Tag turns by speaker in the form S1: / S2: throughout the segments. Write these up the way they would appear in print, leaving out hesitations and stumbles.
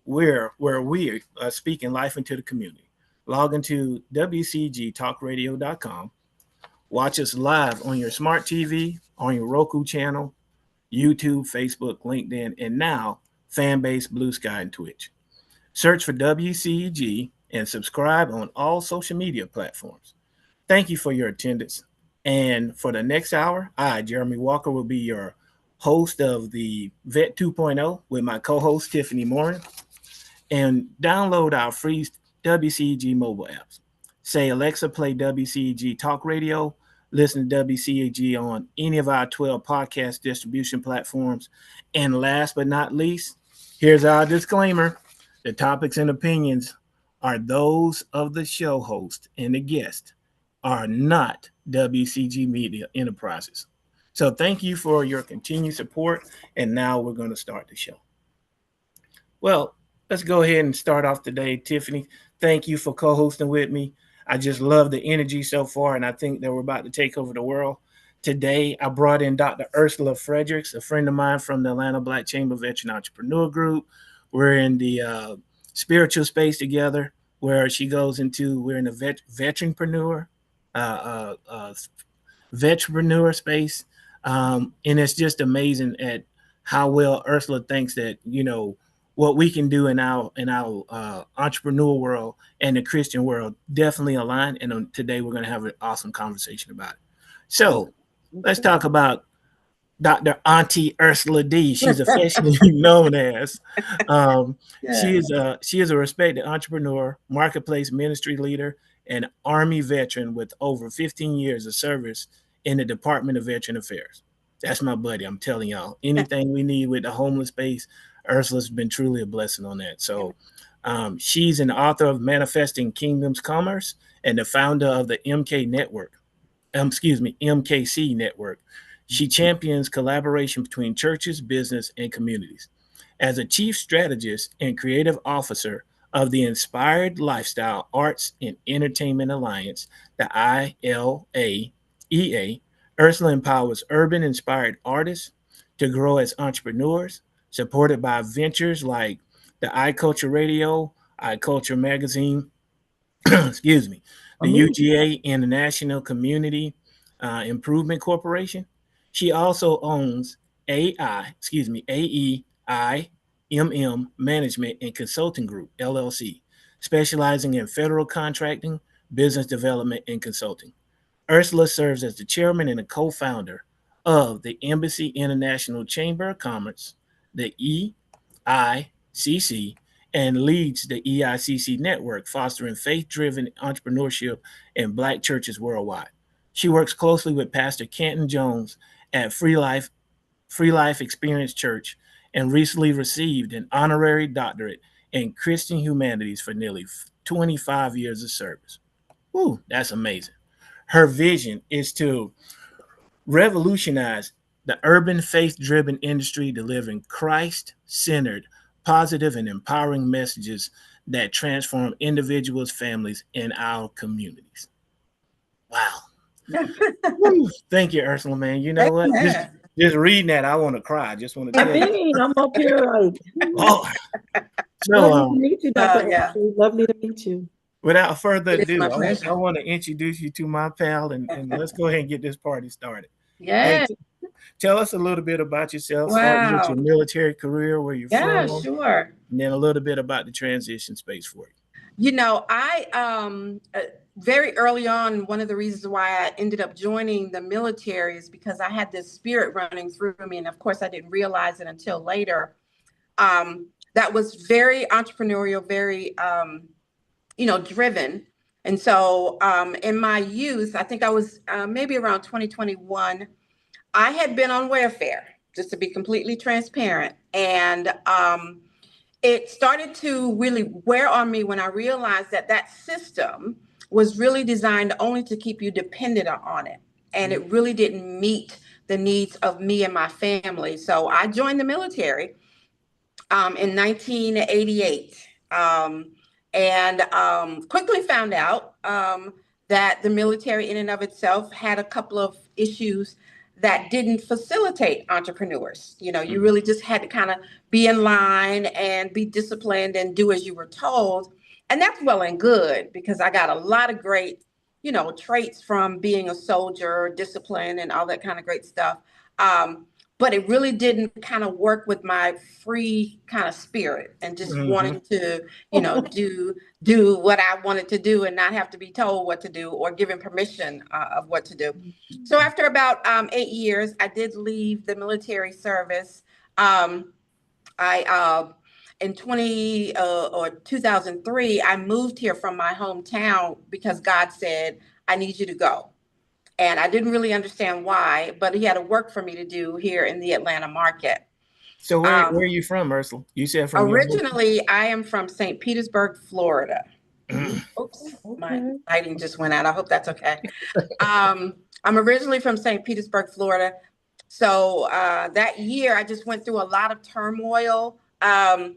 S1: where we are speaking life into the community. Log into WCEGTalkRadio.com. Watch us live on your smart TV, on your Roku channel, YouTube, Facebook, LinkedIn, and now Fanbase, Blue Sky, and Twitch. Search for WCEG and subscribe on all social media platforms. Thank you for your attendance. And for the next hour, I, Jeremy Walker, will be your host of the Vet 2.0 with my co-host Tiffany Morman. And download our free WCEG mobile apps. Say, Alexa, play WCEG Talk Radio. Listen to WCEG on any of our 12 podcast distribution platforms. And last but not least, here's our disclaimer. The topics and opinions are those of the show host and the guest, are not WCG Media Enterprises. So thank you for your continued support. And now we're going to start the show. Well, let's go ahead and start off today. Tiffany, thank you for co-hosting with me. I just love the energy so far, and I think that we're about to take over the world. Today, I brought in Dr. Ursula Fredericks, a friend of mine from the Atlanta Black Chamber Veteran Entrepreneur Group. We're in the spiritual space together, where she goes into, we're in a veteranpreneur space. And it's just amazing at how well Ursula thinks that, what we can do in our entrepreneur world and the Christian world definitely align. And today we're going to have an awesome conversation about it. So let's talk about Dr. Auntie Ursula D. She's affectionately known as. She is a respected entrepreneur, marketplace ministry leader, and Army veteran with over 15 years of service in the Department of Veteran Affairs. That's my buddy. I'm telling y'all, anything we need with the homeless space, Ursula's been truly a blessing on that. So she's an author of Manifesting Kingdom's Commerce and the founder of the MKC Network. She champions collaboration between churches, business, and communities. As a chief strategist and creative officer of the Inspired Lifestyle Arts and Entertainment Alliance, the ILAEA, Ursula empowers urban-inspired artists to grow as entrepreneurs, supported by ventures like the iCulture Radio, iCulture Magazine, the UGA International Community Improvement Corporation. She also owns AEIMM Management and Consulting Group, LLC, specializing in federal contracting, business development, and consulting. Ursula serves as the chairman and a co-founder of the Embassy International Chamber of Commerce, the EICC, and leads the EICC network, fostering faith-driven entrepreneurship in Black churches worldwide. She works closely with Pastor Canton Jones at Free Life Experience Church and recently received an honorary doctorate in Christian humanities for nearly 25 years of service. Ooh, that's amazing. Her vision is to revolutionize the urban faith-driven industry, delivering Christ-centered, positive, and empowering messages that transform individuals, families, and our communities. Wow. Thank you, Ursula, man. You know what? Just reading that, I want to cry. I just want to tell you.
S2: I'm up here like, lovely to meet you, Dr. Lovely to meet you.
S1: Without further ado, I want to introduce you to my pal, and let's go ahead and get this party started.
S3: Yeah.
S1: Hey, tell us a little bit about yourself.
S3: Wow.
S1: Start with your military career, where you're from.
S3: Yeah, sure.
S1: And then a little bit about the transition space for you.
S3: You know, I very early on, one of the reasons why I ended up joining the military is because I had this spirit running through me. And of course, I didn't realize it until later. That was very entrepreneurial, very, driven. And so in my youth, I think I was maybe around 2021, I had been on welfare, just to be completely transparent. And it started to really wear on me when I realized that system was really designed only to keep you dependent on it. And it really didn't meet the needs of me and my family. So I joined the military in 1988 and quickly found out that the military in and of itself had a couple of issues that didn't facilitate entrepreneurs. You know, you really just had to kind of be in line and be disciplined and do as you were told. And that's well and good, because I got a lot of great, you know, traits from being a soldier, discipline and all that kind of great stuff. But it really didn't kind of work with my free kind of spirit and just wanting to, you know, do what I wanted to do and not have to be told what to do or given permission of what to do. So after about 8 years, I did leave the military service. In 2003, I moved here from my hometown because God said, I need you to go. And I didn't really understand why, but he had a work for me to do here in the Atlanta market.
S1: So where are you from, Ursula? You said from
S3: originally, I am from St. Petersburg, Florida. Oops, my lighting just went out. I hope that's okay. I'm originally from St. Petersburg, Florida. So that year, I just went through a lot of turmoil. The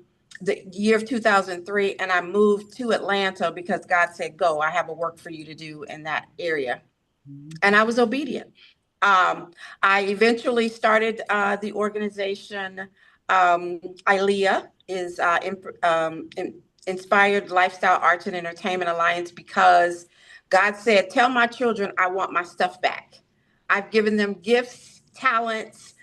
S3: year of 2003, and I moved to Atlanta because God said, go, I have a work for you to do in that area. And I was obedient. I eventually started the organization. ILEA is Inspired Lifestyle Arts and Entertainment Alliance, because God said, tell my children I want my stuff back. I've given them gifts, talents,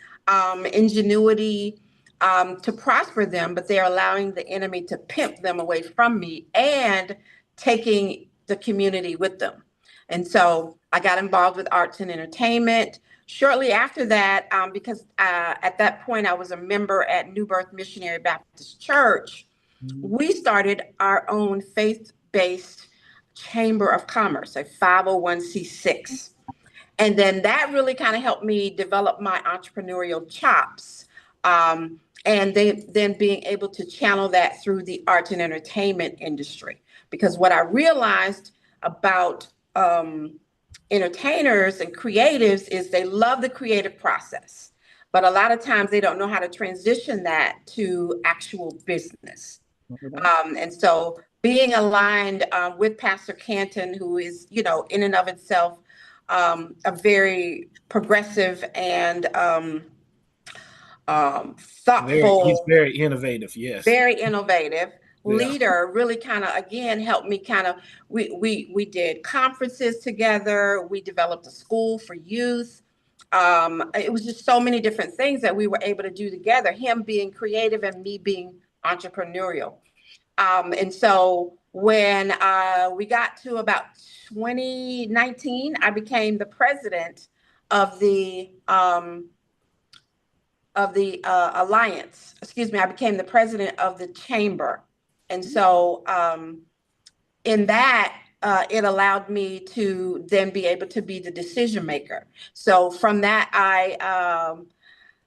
S3: ingenuity, to prosper them, but they're allowing the enemy to pimp them away from me and taking the community with them. And so I got involved with arts and entertainment. Shortly after that, because at that point I was a member at New Birth Missionary Baptist Church, we started our own faith-based Chamber of Commerce, a 501c6. And then that really kind of helped me develop my entrepreneurial chops. And then being able to channel that through the arts and entertainment industry. Because what I realized about entertainers and creatives is they love the creative process, but a lot of times they don't know how to transition that to actual business. And so being aligned with Pastor Canton, who is, you know, in and of itself, a very progressive and thoughtful.
S1: He's very innovative. Yes.
S3: Very innovative leader, really kind of, again, helped me kind of, we did conferences together. We developed a school for youth. It was just so many different things that we were able to do together, him being creative and me being entrepreneurial. And so when we got to about 2019, I became the president of the alliance. Excuse me, I became the president of the chamber. And so in that, it allowed me to then be able to be the decision maker. So from that, I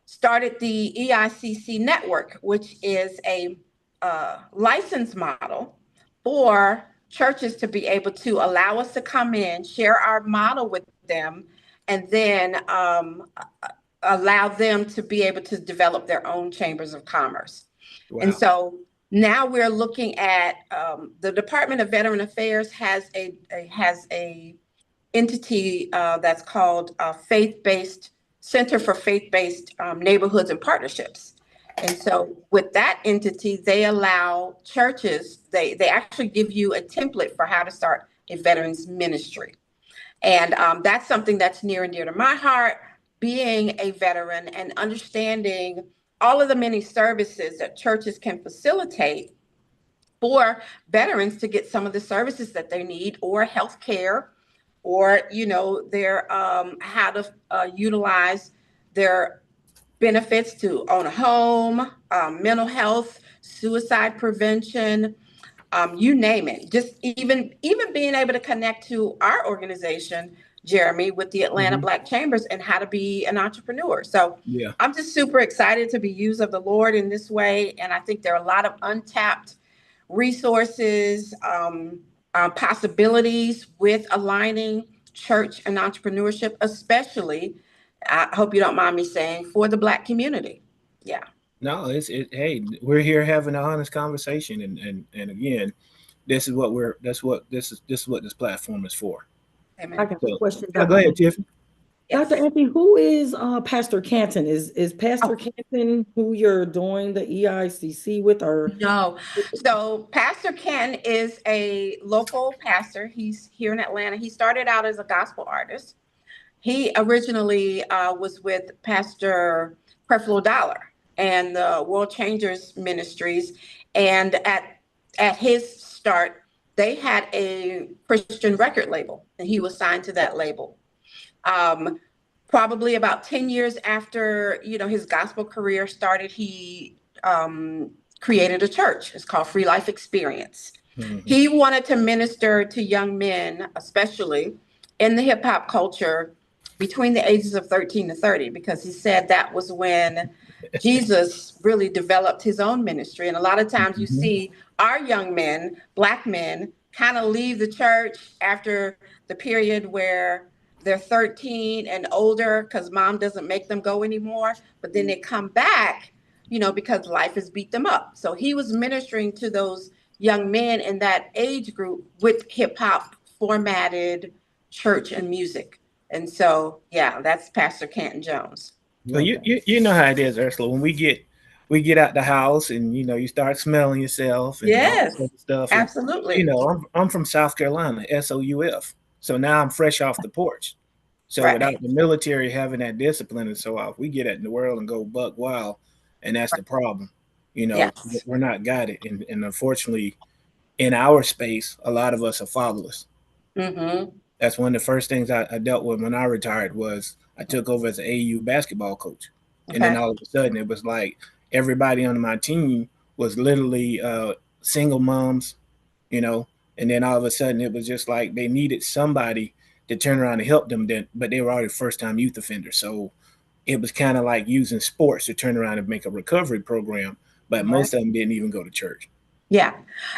S3: started the EICC Network, which is a license model for churches to be able to allow us to come in, share our model with them, and then allow them to be able to develop their own chambers of commerce. Wow. And so now we're looking at the Department of Veteran Affairs has a entity that's called Faith-Based Center for Faith-Based Neighborhoods and Partnerships. And so with that entity, they allow churches, they actually give you a template for how to start a veterans ministry. And that's something that's near and dear to my heart, being a veteran and understanding all of the many services that churches can facilitate for veterans to get some of the services that they need, or healthcare, or, you know, their how to utilize their benefits to own a home, mental health, suicide prevention, you name it. Just even being able to connect to our organization, Jeremy, with the Atlanta Black Chambers, and how to be an entrepreneur. So yeah, I'm just super excited to be used of the Lord in this way. And I think there are a lot of untapped resources, possibilities with aligning church and entrepreneurship, especially, I hope you don't mind me saying, for the Black community. Yeah.
S1: No, hey, we're here having an honest conversation. And again, this is what this platform is for.
S2: Amen. I got a question.
S1: Go ahead, Tiffany.
S3: Yes.
S2: Dr. Anthony, who is Pastor Canton? Is Pastor Canton who you're doing the EICC with, or?
S3: No. So Pastor Ken is a local pastor. He's here in Atlanta. He started out as a gospel artist. He originally was with Pastor Creflo Dollar and the World Changers Ministries. And at his start, they had a Christian record label, and he was signed to that label. Probably about 10 years after, his gospel career started, he created a church. It's called Free Life Experience. Mm-hmm. He wanted to minister to young men, especially in the hip hop culture between the ages of 13 to 30, because he said that was when Jesus really developed his own ministry. And a lot of times you see our young men, Black men, kind of leave the church after the period where they're 13 and older because mom doesn't make them go anymore. But then they come back, because life has beat them up. So he was ministering to those young men in that age group with hip hop formatted church and music. And so, yeah, that's Pastor Canton Jones.
S1: So you know how it is, Ursula. When we get out the house and you start smelling yourself and
S3: yes,
S1: all that stuff.
S3: Absolutely.
S1: And, I'm from South Carolina, SOUF. So now I'm fresh off the porch. So without the military having that discipline and so off, we get out in the world and go buck wild, and that's the problem.
S3: Yes.
S1: We're not guided, and unfortunately, in our space, a lot of us are fatherless. Mm-hmm. That's one of the first things I dealt with when I retired. Was I took over as an AU basketball coach, and then all of a sudden it was like everybody on my team was literally single moms, and then all of a sudden it was just like they needed somebody to turn around and help them, but they were already first-time youth offenders. So it was kind of like using sports to turn around and make a recovery program, but most of them didn't even go to church.
S3: Yeah,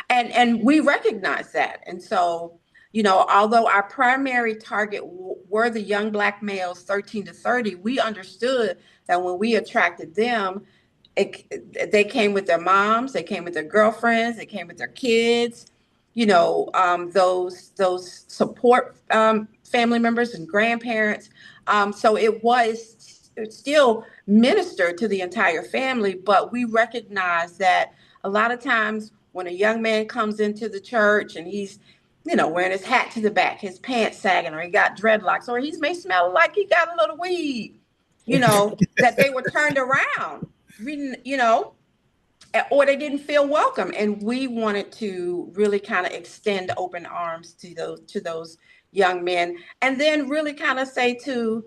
S3: and we recognize that. And so, although our primary target were the young Black males 13 to 30, we understood that when we attracted them, they came with their moms, they came with their girlfriends, they came with their kids, those support family members and grandparents. So it still ministered to the entire family, but we recognize that a lot of times when a young man comes into the church and he's, wearing his hat to the back, his pants sagging, or he got dreadlocks, or he may smell like he got a little weed, that they were turned around, or they didn't feel welcome. And we wanted to really kind of extend open arms to those young men, and then really kind of say to,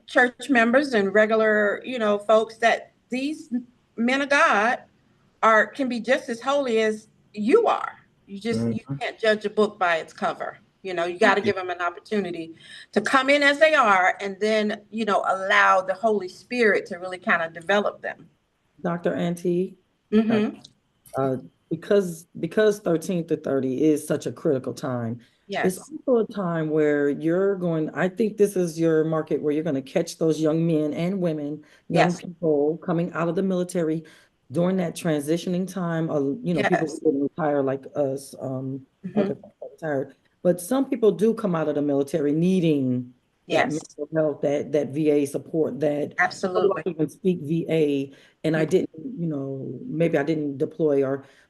S3: church members and regular, folks, that these men of God can be just as holy as you are. You can't judge a book by its cover. You got to give them an opportunity to come in as they are, and then, allow the Holy Spirit to really kind of develop them.
S2: Dr. Auntie, because 13 to 30 is such a critical time.
S3: Yes.
S2: It's also a time where I think this is your market where you're going to catch those young men and women, young people coming out of the military during that transitioning time. People who retire like us, retired, but some people do come out of the military needing that mental health, that VA support, that
S3: absolutely.
S2: I even speak VA, and I didn't, maybe I didn't deploy,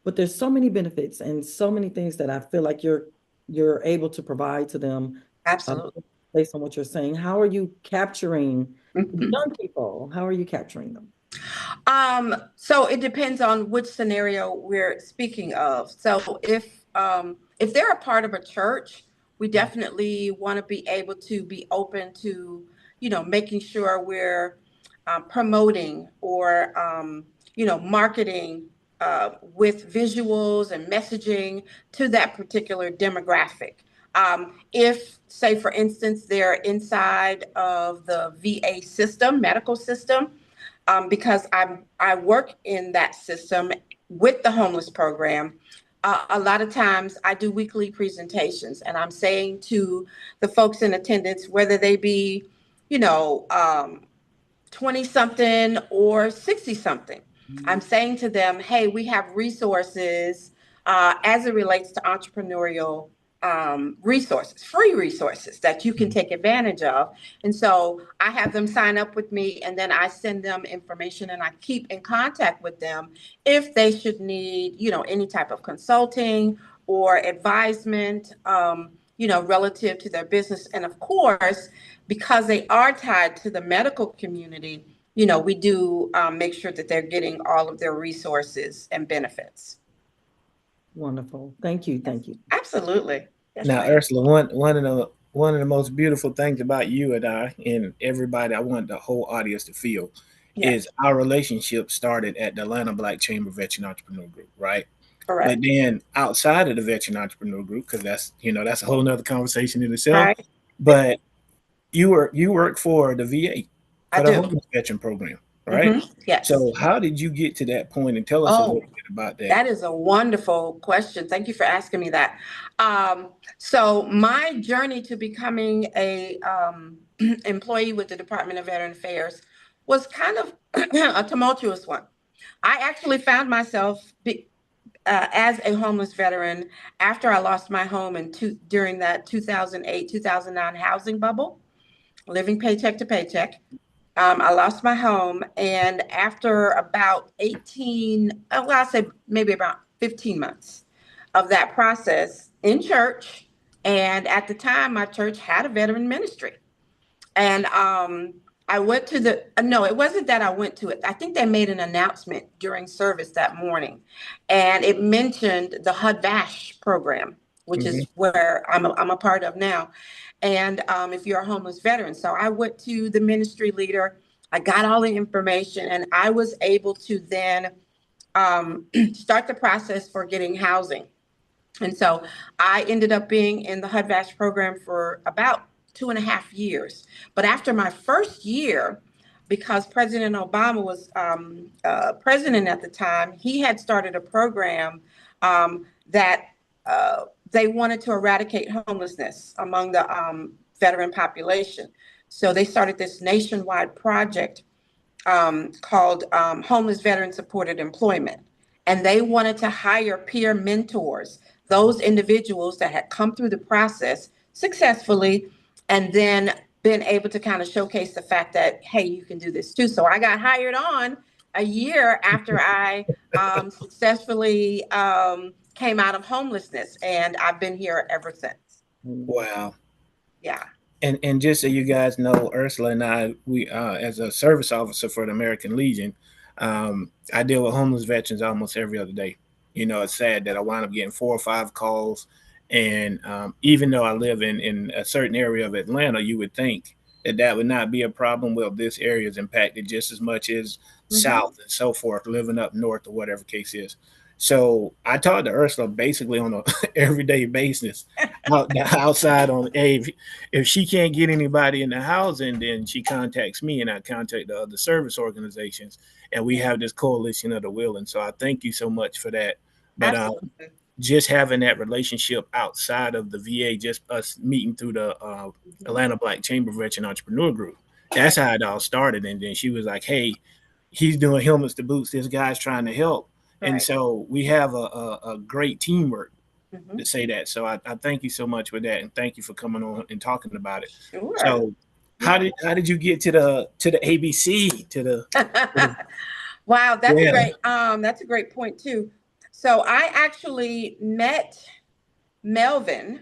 S2: but there's so many benefits and so many things that I feel like you're able to provide to them.
S3: Absolutely.
S2: Based on what you're saying, how are you capturing young people? How are you capturing them?
S3: So it depends on which scenario we're speaking of. So if they're a part of a church, we definitely want to be able to be open to, making sure we're promoting or, marketing with visuals and messaging to that particular demographic. If, say, for instance, they're inside of the VA system, medical system, because I work in that system with the homeless program. A lot of times I do weekly presentations, and I'm saying to the folks in attendance, whether they be, 20 something or 60 something, I'm saying to them, hey, we have resources as it relates to entrepreneurial resources, free resources that you can take advantage of. And so I have them sign up with me, and then I send them information, and I keep in contact with them if they should need, any type of consulting or advisement, relative to their business. And of course, because they are tied to the medical community, we do make sure that they're getting all of their resources and benefits.
S2: Wonderful. Thank you. Thank you.
S3: Absolutely. Yes,
S1: Now,
S3: ma'am.
S1: Ursula, one of the most beautiful things about you and I, and everybody, I want the whole audience to feel,
S3: Yes.
S1: is our relationship started at the Atlanta Black Chamber Veteran Entrepreneur Group, right?
S3: Correct.
S1: But then outside of the Veteran Entrepreneur Group, because that's a whole nother conversation in itself.
S3: Right.
S1: But you work for the VA,
S3: I
S1: for the
S3: do.
S1: homeless veteran program, right?
S3: Yes.
S1: So how did you get to that point? And tell us a little bit about that.
S3: That is a wonderful question. Thank you for asking me that. So my journey to becoming a employee with the Department of Veteran Affairs was kind of a tumultuous one. I actually found myself as a homeless veteran after I lost my home during that 2008-2009 housing bubble, living paycheck to paycheck. I lost my home, and after about 15 months of that process in church, and at the time my church had a veteran ministry, and I went to no, it wasn't that I went to it. I think they made an announcement during service that morning, and it mentioned the HUD-VASH program, which is where I'm a part of now. And if you're a homeless veteran. So I went to the ministry leader, I got all the information, and I was able to then start the process for getting housing. And so I ended up being in the HUD-VASH program for about 2.5 years. But after my first year, because President Obama was president at the time, he had started a program that they wanted to eradicate homelessness among the veteran population. So they started this nationwide project called Homeless Veteran Supported Employment. And they wanted to hire peer mentors, those individuals that had come through the process successfully and then been able to kind of showcase the fact that, hey, you can do this too. So I got hired on a year after I successfully came out of homelessness, and I've been here ever since.
S1: Wow.
S3: Yeah.
S1: And just so you guys know, Ursula and I, we as a service officer for the American Legion, I deal with homeless veterans almost every other day. It's sad that I wind up getting 4 or 5 calls, and even though I live in a certain area of Atlanta, you would think that would not be a problem. Well, this area is impacted just as much as South and so forth, living up north or whatever case is. So I talk to Ursula basically on an everyday basis outside on, hey, if she can't get anybody in the housing, then she contacts me, and I contact the other service organizations, and we have this coalition of the willing. So I thank you so much for that. But just having that relationship outside of the VA, just us meeting through the Atlanta Black Chamber Veteran Entrepreneur Group, that's how it all started. And then she was like, hey, he's doing helmets to boots. This guy's trying to help. Right. And so we have a great teamwork to say that. So I thank you so much for that, and thank you for coming on and talking about it.
S3: Sure.
S1: So how did you get to the ABC to the
S3: Wow, that's a great point too. So I actually met Melvin,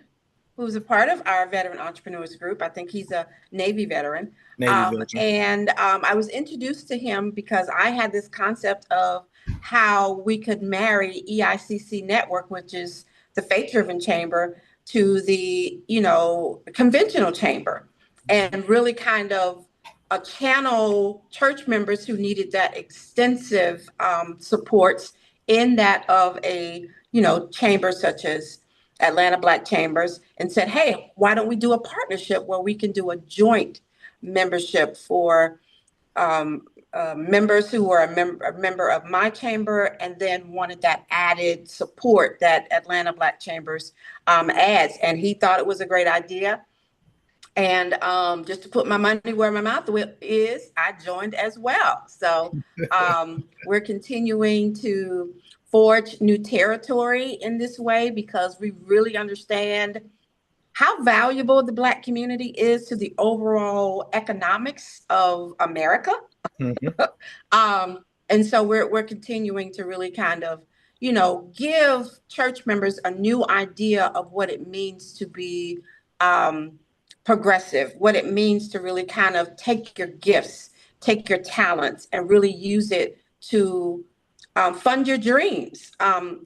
S3: who's a part of our Veteran Entrepreneurs Group. I think he's a Navy veteran. And I was introduced to him because I had this concept of how we could marry EICC Network, which is the faith-driven chamber, to the, conventional chamber, and really kind of channel church members who needed that extensive supports in that of a, chamber such as Atlanta Black Chambers, and said, hey, why don't we do a partnership where we can do a joint membership for members who were a member of my chamber, and then wanted that added support that Atlanta Black Chambers adds. And he thought it was a great idea. And just to put my money where my mouth is, I joined as well. So we're continuing to forge new territory in this way because we really understand how valuable the Black community is to the overall economics of America. And so we're continuing to really kind of, give church members a new idea of what it means to be progressive, what it means to really kind of take your gifts, take your talents, and really use it to fund your dreams,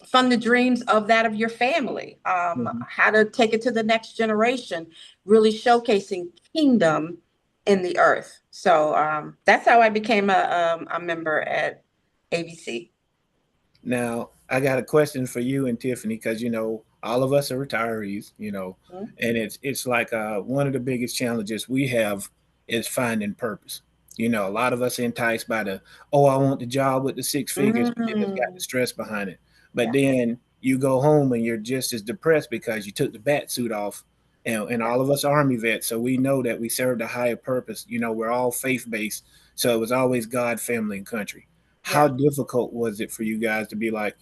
S3: fund the dreams of that of your family, how to take it to the next generation, really showcasing kingdom in the earth. So that's how I became a member at ABC.
S1: Now, I got a question for you and Tiffany, because all of us are retirees, and it's like one of the biggest challenges we have is finding purpose. A lot of us are enticed by I want the job with the 6 figures, and then it's got the stress behind it. But then you go home and you're just as depressed because you took the bat suit off. And all of us are Army vets, so we know that we serve a higher purpose. We're all faith-based, so it was always God, family, and country. How difficult was it for you guys to be like,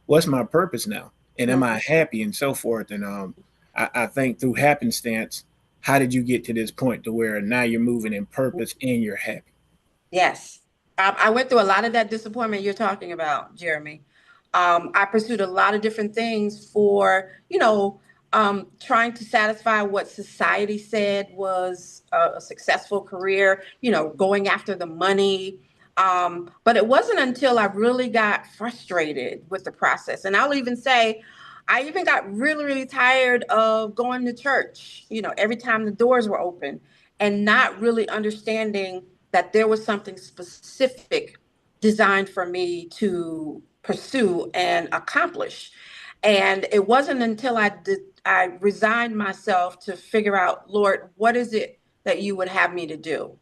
S1: what's my purpose now? And am I happy and so forth? And I think through happenstance, how did you get to this point to where now you're moving in purpose and you're happy?
S3: Yes. I went through a lot of that disappointment you're talking about, Jeremy. I pursued a lot of different things for, trying to satisfy what society said was a successful career, going after the money. But it wasn't until I really got frustrated with the process. And I'll even say, I even got really, really tired of going to church, every time the doors were open and not really understanding that there was something specific designed for me to pursue and accomplish. And it wasn't until I resigned myself to figure out, Lord, what is it that you would have me to do?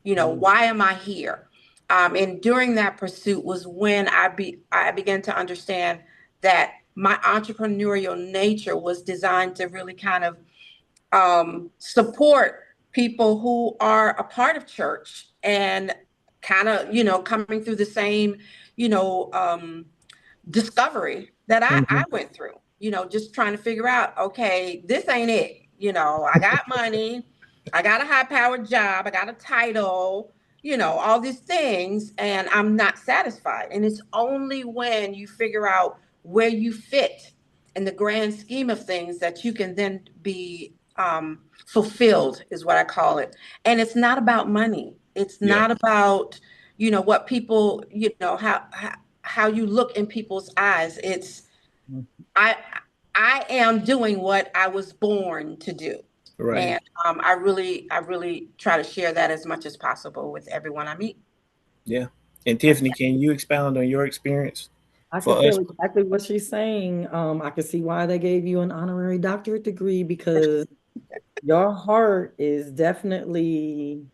S3: Why am I here? And during that pursuit was when I began to understand that my entrepreneurial nature was designed to really kind of support people who are a part of church and kind of, coming through the same, discovery that I went through, just trying to figure out, okay, this ain't it. I got money, I got a high powered job, I got a title, all these things, and I'm not satisfied. And it's only when you figure out where you fit in the grand scheme of things that you can then be fulfilled, is what I call it. And it's not about money. It's not about, what people, how you look in people's eyes. It's I am doing what I was born to do.
S1: Right.
S3: And I really try to share that as much as possible with everyone I meet.
S1: Yeah. And Tiffany, can you expound on your experience?
S2: I can feel exactly what she's saying. I can see why they gave you an honorary doctorate degree, because your heart is definitely,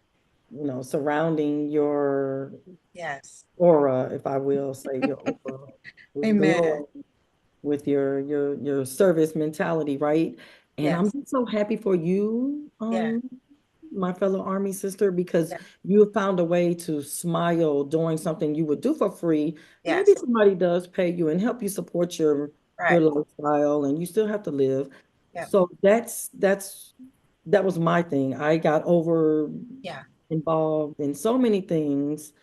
S2: surrounding your aura, if I will say your aura.
S3: Amen.
S2: With your service mentality, right? And I'm just so happy for you, my fellow Army sister, because you have found a way to smile doing something you would do for free. Maybe somebody does pay you and help you support your lifestyle, and you still have to live. So that was my thing. I got involved in so many things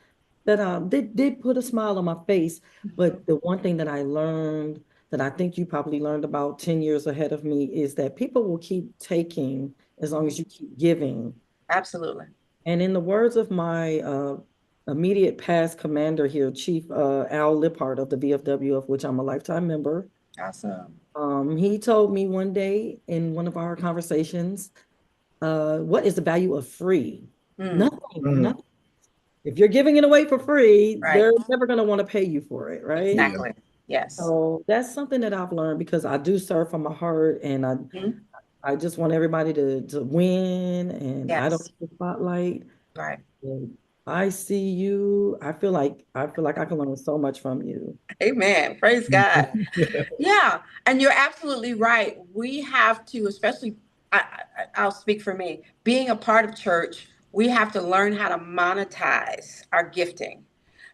S2: that did put a smile on my face. But the one thing that I learned, that I think you probably learned about 10 years ahead of me, is that people will keep taking as long as you keep giving.
S3: Absolutely.
S2: And in the words of my immediate past commander here, Chief Al Lippard of the VFW, of which I'm a lifetime member.
S3: Awesome.
S2: He told me one day in one of our conversations, what is the value of free? Nothing. If you're giving it away for free, they're never going to want to pay you for it, right?
S3: Exactly. Yes.
S2: So that's something that I've learned, because I do serve from my heart, and I just want everybody to win, and I don't get the spotlight.
S3: Right.
S2: And I see you. I feel like I can learn so much from you.
S3: Amen. Praise God. Yeah. And you're absolutely right. We have to, especially, I'll speak for me, being a part of church, we have to learn how to monetize our gifting,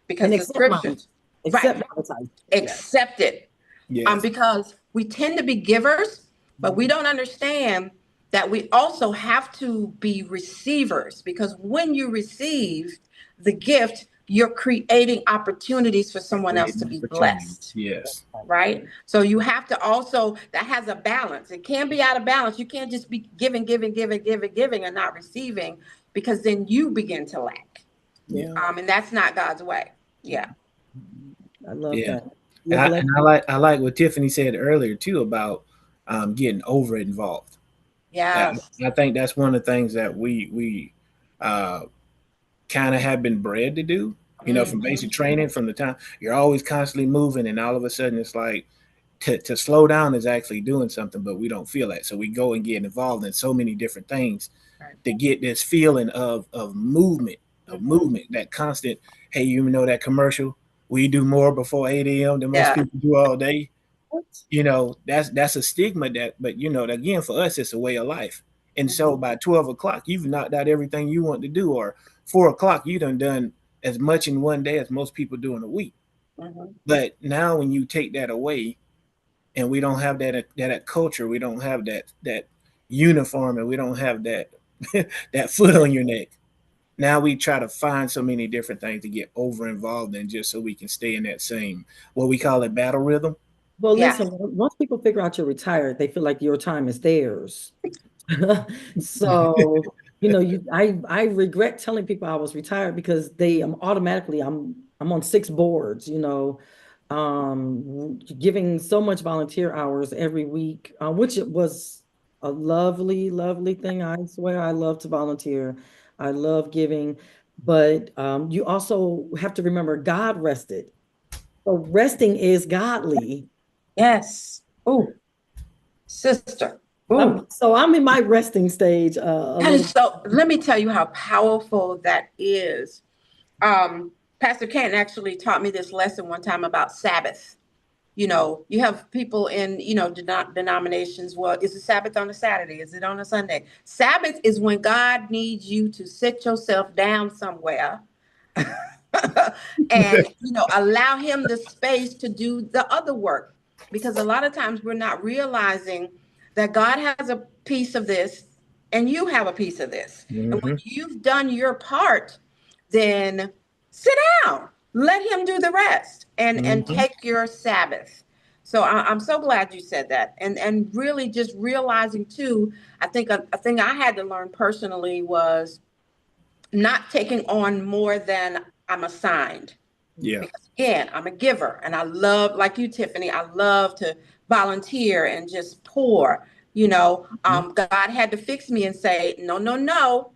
S3: because the scriptures, Accept it.
S1: Yes.
S3: Because we tend to be givers, but we don't understand that we also have to be receivers, because when you receive the gift, you're creating opportunities for someone else to be blessed.
S1: Yes.
S3: Right. So you have to also, that has a balance. It can't be out of balance. You can't just be giving and not receiving, because then you begin to lack.
S1: Yeah.
S3: And that's not God's way. Yeah.
S2: I love that.
S1: And I like what Tiffany said earlier too about getting over involved.
S3: Yeah.
S1: I think that's one of the things that we kind of have been bred to do. You know, from basic training, from the time you're always constantly moving, and all of a sudden it's like to slow down is actually doing something, but we don't feel that. So we go and get involved in so many different things to get this feeling of movement, that constant. Hey, you know that commercial? We do more before 8 a.m. than most people do all day. You know, that's a stigma but you know, again, for us, it's a way of life. And so by 12 o'clock, you've knocked out everything you want to do, or 4 o'clock, you done as much in one day as most people do in a week. But now when you take that away, and we don't have that culture, we don't have that uniform, and we don't have that that foot on your neck. Now we try to find so many different things to get over involved in, just so we can stay in that same, what we call it, battle rhythm.
S2: Well, listen, once people figure out you're retired, they feel like your time is theirs. So, you know, I regret telling people I was retired, because I'm on 6 boards, you know, giving so much volunteer hours every week, which it was a lovely, lovely thing. I swear I love to volunteer. I love giving, but you also have to remember God rested. So resting is godly.
S3: Yes. Oh, sister.
S2: So I'm in my resting stage.
S3: So let me tell you how powerful that is. Pastor Canton actually taught me this lesson one time about Sabbath. You know, you have people in, you know, denominations. Well, is the Sabbath on a Saturday? Is it on a Sunday? Sabbath is when God needs you to sit yourself down somewhere and, you know, allow him the space to do the other work. Because a lot of times we're not realizing that God has a piece of this and you have a piece of this. And when you've done your part, then sit down, let him do the rest, and take your Sabbath. So I'm so glad you said that. And really just realizing too, I think a thing I had to learn personally was not taking on more than I'm assigned.
S1: Yeah.
S3: Because again, I'm a giver, and I love, like you, Tiffany, I love to volunteer and just pour. You know, God had to fix me and say, no,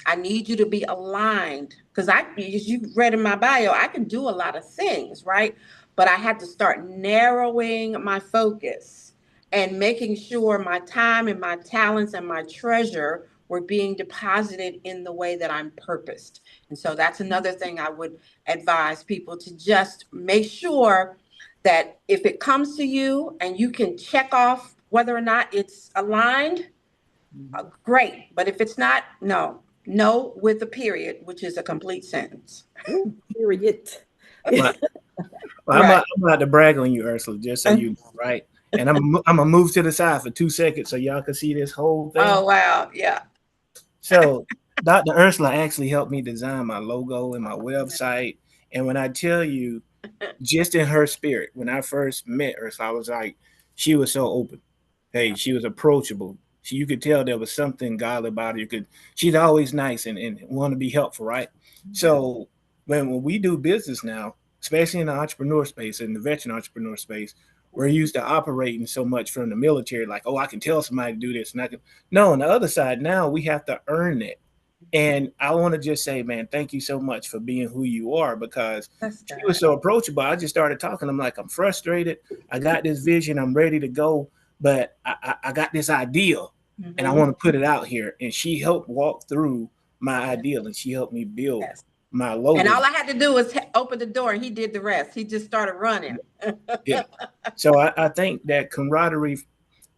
S3: I need you to be aligned. Because as you read in my bio, I can do a lot of things, right? But I had to start narrowing my focus and making sure my time and my talents and my treasure were being deposited in the way that I'm purposed. And so that's another thing I would advise people to just make sure that if it comes to you and you can check off whether or not it's aligned, great. But if it's not, no with a period, which is a complete sentence.
S2: Period.
S1: Well, I'm about to brag on you, Ursula, just so you know, right? And I'm gonna move to the side for 2 seconds so y'all can see this whole thing.
S3: Oh, wow. Yeah.
S1: So Dr. Ursula actually helped me design my logo and my website. And when I tell you, just in her spirit, when I first met Ursula, I was like, she was so open. Hey, she was approachable. You could tell there was something godly about her. She's always nice and want to be helpful, right? So when we do business now, especially in the entrepreneur space, in the veteran entrepreneur space, we're used to operating so much from the military, like, oh, I can tell somebody to do this. And I can. No, on the other side, now we have to earn it. And I want to just say, man, thank you so much for being who you are, because she was so approachable. I just started talking. I'm like, I'm frustrated. I got this vision. I'm ready to go. But I got this idea and I want to put it out here. And she helped walk through my ideal, and she helped me build my logo.
S3: And all I had to do was open the door, and he did the rest. He just started running.
S1: Yeah. So I think that camaraderie,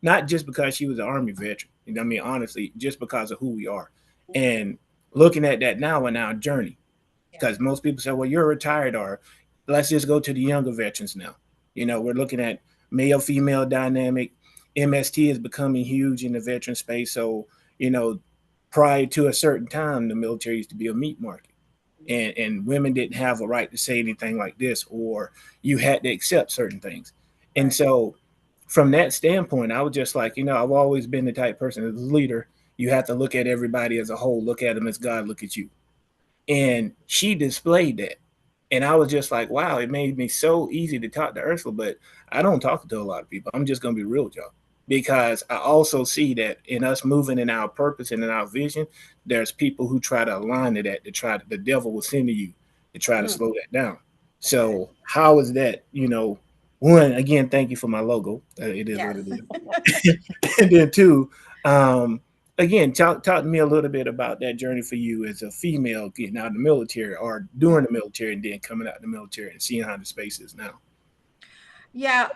S1: not just because she was an Army veteran, you know what I mean, honestly, just because of who we are. And looking at that now in our journey, because most people say, well, you're retired, or let's just go to the younger veterans now. We're looking at male-female dynamic. MST is becoming huge in the veteran space. So, prior to a certain time, the military used to be a meat market. And women didn't have a right to say anything like this, or you had to accept certain things. And so from that standpoint, I was just like, I've always been the type person as a leader, you have to look at everybody as a whole, look at them as God look at you. And she displayed that. And I was just like, wow, it made me so easy to talk to Ursula, but I don't talk to a lot of people. I'm just going to be real with y'all, because I also see that in us moving in our purpose and in our vision, there's people who try to align to that, the devil will send to you to try to slow that down. So how is that, one, again, thank you for my logo. It is what it is. And then two, again, talk to me a little bit about that journey for you as a female getting out of the military, or during the military, and then coming out of the military and seeing how the space is now.
S3: Yeah,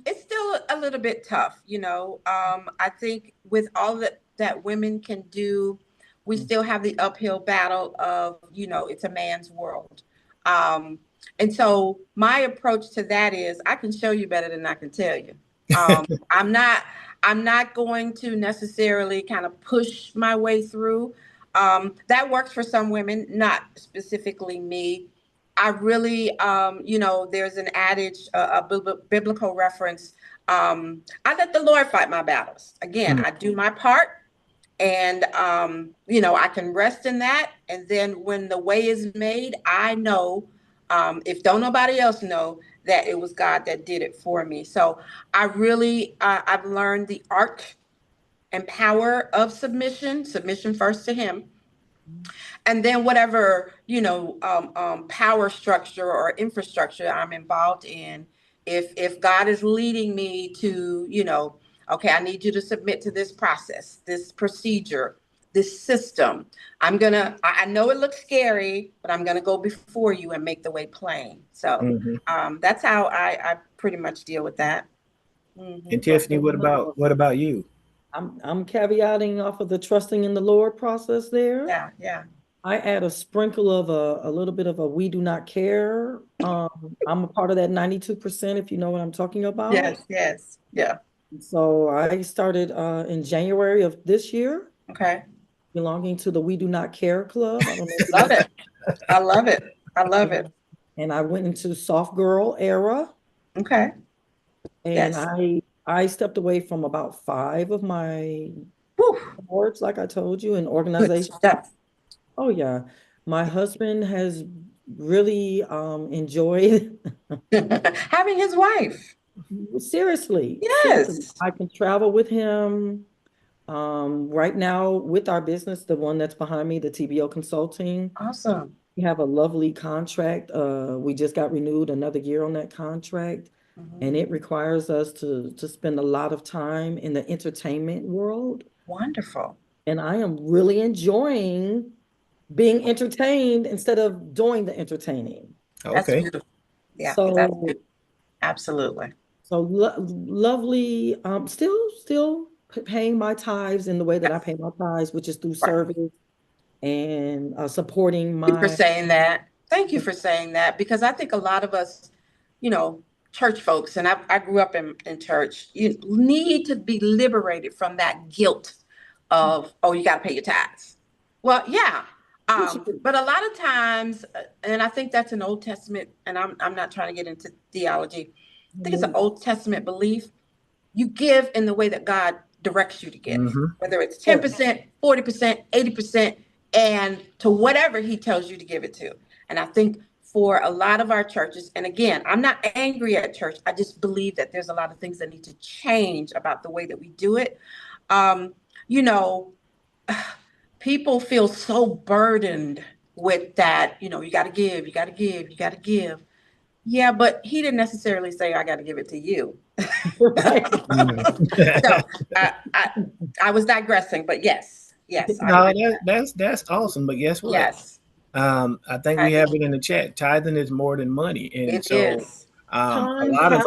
S3: it's still a little bit tough, I think with all that women can do, we still have the uphill battle of, it's a man's world. And so my approach to that is, I can show you better than I can tell you. I'm not going to necessarily kind of push my way through. That works for some women, not specifically me. I really, there's an adage, a biblical reference. I let the Lord fight my battles. Again, I do my part, and, I can rest in that. And then when the way is made, I know, if don't nobody else know, that it was God that did it for me. So I really, I've learned the art and power of submission first to Him. And then whatever, power structure or infrastructure I'm involved in, if God is leading me to, okay, I need you to submit to this process, this procedure, this system. I know it looks scary, but I'm going to go before you and make the way plain. So that's how I pretty much deal with that.
S1: And Tiffany, what about you?
S2: I'm caveating off of the trusting in the Lord process there.
S3: Yeah.
S2: I add a sprinkle of a little bit of a we do not care. I'm a part of that 92%, if you know what I'm talking about.
S3: Yes. Yeah.
S2: So I started in January of this year.
S3: Okay.
S2: Belonging to the We Do Not Care Club. I don't know.
S3: Love it. I love it.
S2: And I went into soft girl era.
S3: Okay.
S2: And I stepped away from about 5 of my boards, like I told you, in organizations. Oh yeah. My husband has really enjoyed
S3: having his wife.
S2: Seriously.
S3: Yes.
S2: Seriously. I can travel with him. Right now with our business, the one that's behind me, the TBO Consulting.
S3: Awesome.
S2: We have a lovely contract. We just got renewed another year on that contract. And it requires us to spend a lot of time in the entertainment world.
S3: Wonderful.
S2: And I am really enjoying being entertained instead of doing the entertaining.
S1: Okay.
S3: That's beautiful. Yeah.
S2: So
S3: that's beautiful. Absolutely.
S2: So lovely. Still paying my tithes in the way that I pay my tithes, which is through service and supporting my.
S3: Thank you for saying that. Thank you for saying that, because I think a lot of us, church folks, and I grew up in church, you need to be liberated from that guilt of, oh, you got to pay your tithes. Well, yeah. But a lot of times, and I think that's an Old Testament, and I'm not trying to get into theology. I think it's an Old Testament belief. You give in the way that God directs you to give, whether it's 10%, 40%, 80%, and to whatever He tells you to give it to. And I think for a lot of our churches, and again, I'm not angry at church. I just believe that there's a lot of things that need to change about the way that we do it. People feel so burdened with that, you got to give, you got to give, you got to give. Yeah, but He didn't necessarily say, I got to give it to you. So I was digressing, but yes.
S1: No, that's awesome. But guess what?
S3: Yes.
S1: I think we have it in the chat. Tithing is more than money. And
S3: it is.
S1: A lot of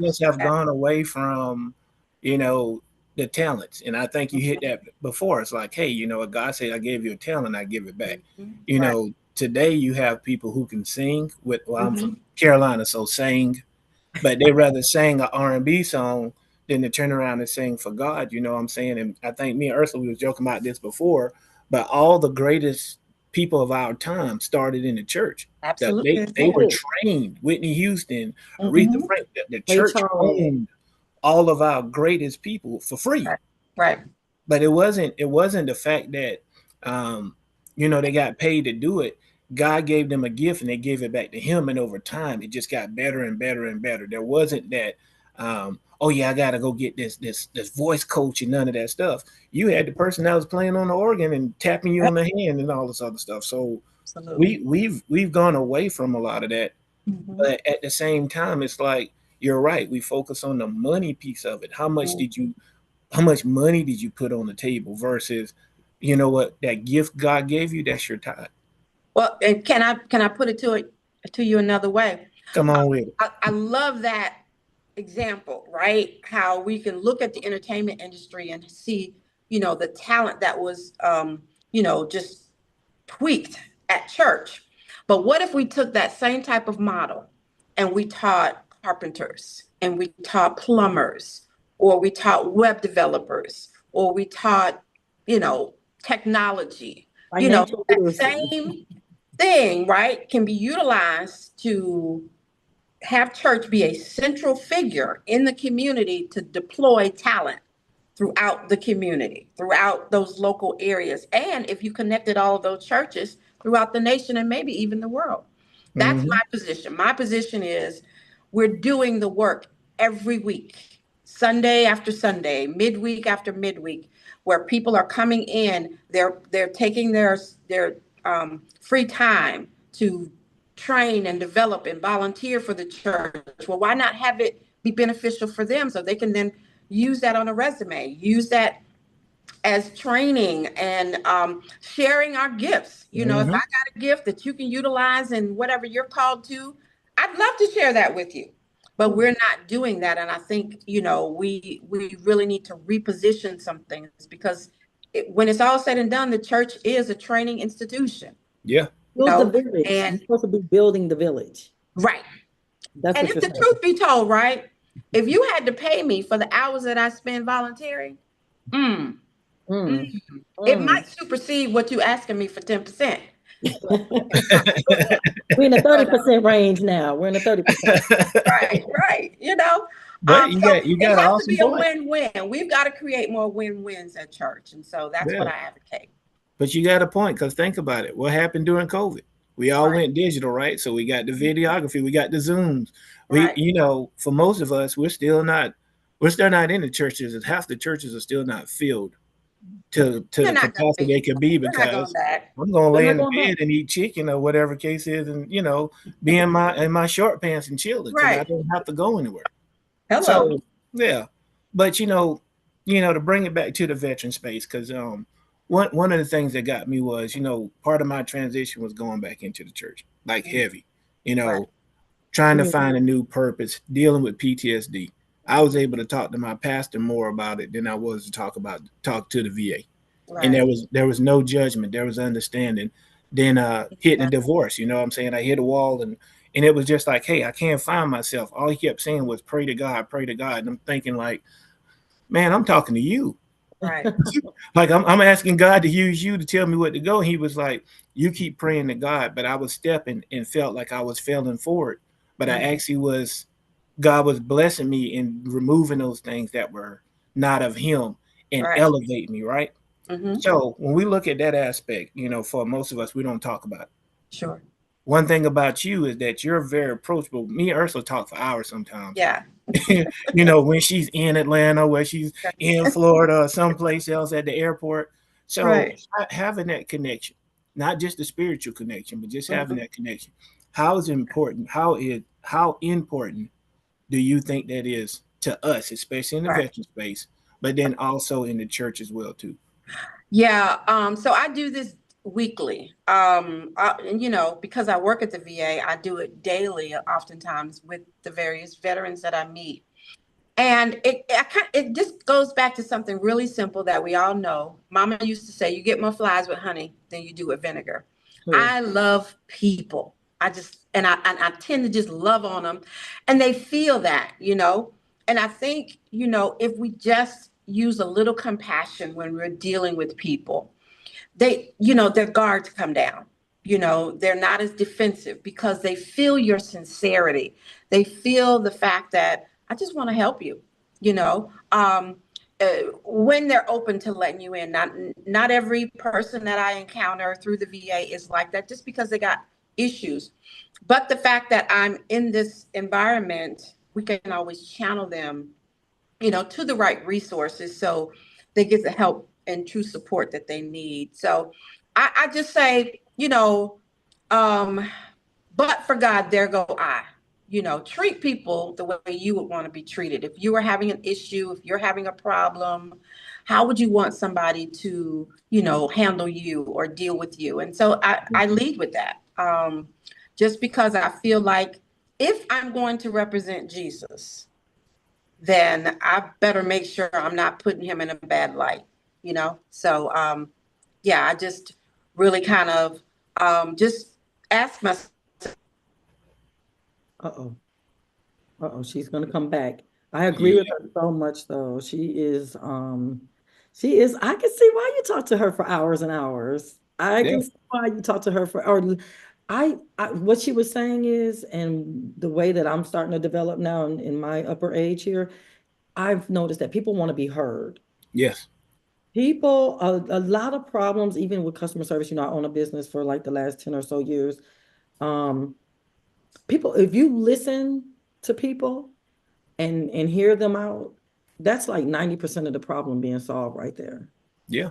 S1: us have gone away from, the talents. And I think you hit that before. It's like, hey, God said, I gave you a talent, I give it back. today you have people who can sing with, well, I'm
S3: Mhm.
S1: from Carolina, so sing, but they rather sing an R&B song than to turn around and sing for God. You know what I'm saying? And I think me and Ursula, we was joking about this before, but all the greatest people of our time started in the church.
S3: Absolutely.
S1: They were
S2: Right.
S1: trained. Whitney Houston, Aretha
S3: Mhm.
S1: Franklin, the
S2: Ray
S1: church
S2: Charles.
S1: owned all of our greatest people for free.
S3: Right. Right.
S1: But it wasn't the fact that um, they got paid to do it. God gave them a gift and they gave it back to him, and over time it just got better and better and better. There wasn't that oh yeah, I gotta go get this voice coach and none of that stuff. You had the person that was playing on the organ and tapping you
S3: Yep.
S1: on the hand and all this other stuff. So
S3: Absolutely.
S1: we've gone away from a lot of that.
S3: Mhm.
S1: But at the same time, it's like you're right. We focus on the money piece of it. How much money did you put on the table versus, you know what, that gift God gave you, that's your time.
S3: Well, and can I put it to you another way?
S1: Come on with it.
S3: I love that example, right? How we can look at the entertainment industry and see, the talent that was, just tweaked at church. But what if we took that same type of model and we taught carpenters and we taught plumbers, or we taught web developers, or we taught, technology,
S2: Financial
S3: that
S2: literacy.
S3: same thing, right, can be utilized to have church be a central figure in the community to deploy talent throughout the community, throughout those local areas. And if you connected all of those churches throughout the nation and maybe even the world. That's
S1: Mm-hmm.
S3: my position. My position is we're doing the work every week, Sunday after Sunday, midweek after midweek, where people are coming in, they're taking their free time to train and develop and volunteer for the church. Well, why not have it be beneficial for them so they can then use that on a resume, use that as training and sharing our gifts. If I
S1: Mm-hmm.
S3: got a gift that you can utilize in whatever you're called to, I'd love to share that with you. But we're not doing that. And I think, we really need to reposition some things because when it's all said and done, the church is a training institution.
S1: Yeah.
S2: Build the village. You're
S3: And
S2: supposed to be building the village.
S3: right.
S2: That's
S3: And
S2: what
S3: if
S2: you're
S3: the
S2: saying.
S3: truth be told, right, if you had to pay me for the hours that I spend volunteering, mm,
S2: Mm,
S3: mm, it
S2: mm.
S3: might supersede what you asking me for 10%.
S2: We're in the 30% range now. We're in the 30%.
S3: Right, right.
S1: But you
S3: So
S1: got
S3: it
S1: an
S3: has to
S1: awesome
S3: be a
S1: point.
S3: win-win. We've got to create more win-wins at church. And so that's what
S1: Yeah.
S3: I advocate.
S1: But you got a point, because think about it. What happened during COVID? We all
S3: Right,
S1: went digital, right? So we got the videography, we got the Zooms. We,
S3: right.
S1: for most of us, we're still not in the churches. Half the churches are still not filled to
S3: They're
S1: the
S3: not going to
S1: capacity
S3: be.
S1: they could be,
S3: We're not going
S1: because
S3: back.
S1: I'm gonna
S2: We're
S1: lay
S2: not
S1: in the
S2: going back.
S1: bed and eat chicken or whatever case is, and be in my short pants and chilling because I
S3: Right.
S1: don't have to go anywhere.
S3: Hello.
S1: So yeah, but to bring it back to the veteran space, because one of the things that got me was, part of my transition was going back into the church like heavy, you
S3: Right.
S1: know, trying to
S2: Mhm.
S1: find a new purpose, dealing with PTSD. I was able to talk to my pastor more about it than I was to talk to the VA, and
S3: Right.
S1: there was no judgment, there was understanding. Then hitting a divorce, you know what I'm saying? I hit a wall, and it was just like, hey, I can't find myself. All he kept saying was pray to God, pray to God. And I'm thinking like, man, I'm talking to you.
S3: Right.
S1: Like I'm asking God to use you to tell me what to go. He was like, you keep praying to God. But I was stepping and felt like I was failing forward. But I actually was, God was blessing me and removing those things that were not of him and
S3: Right.
S1: elevate me, right?
S3: Mm-hmm.
S1: So when we look at that aspect, for most of us, we don't talk about it.
S3: Sure.
S1: One thing about you is that you're very approachable. Me and Ursula talk for hours sometimes.
S3: Yeah.
S1: When she's in Atlanta, where she's in Florida or someplace else at the airport. So
S3: Right.
S1: having that connection, not just the spiritual connection, but just having
S3: Mhm.
S1: that connection. How is important? How important do you think that is to us, especially in the
S3: Right.
S1: veteran space, but then also in the church as well too?
S3: Yeah. So I do this weekly. And because I work at the VA, I do it daily, oftentimes with the various veterans that I meet. And it just goes back to something really simple that we all know. Mama used to say, you get more flies with honey than you do with vinegar. I love people. I tend to just love on them, and they feel that, and I think, if we just use a little compassion when we're dealing with people, their guards come down. They're not as defensive because they feel your sincerity. They feel the fact that I just want to help you, when they're open to letting you in. Not every person that I encounter through the VA is like that just because they got issues. But the fact that I'm in this environment, we can always channel them, to the right resources so they get the help and true support that they need. So I just say, but for God, there go I. Treat people the way you would want to be treated. If you are having an issue, if you're having a problem, how would you want somebody to, handle you or deal with you? And so I lead with that. Just because I feel like if I'm going to represent Jesus, then I better make sure I'm not putting him in a bad light, So, I just really kind of just ask myself.
S2: She's gonna come back. I agree with her so much, though. She is. I can see why you talk to her for hours and hours. I can see why you talk to her for. Or, what she was saying is, and the way that I'm starting to develop now in my upper age here, I've noticed that people want to be heard.
S1: Yes.
S2: People, a lot of problems, even with customer service. I own a business for like the last 10 or so years. People, if you listen to people and hear them out, that's like 90% of the problem being solved right there.
S1: Yeah.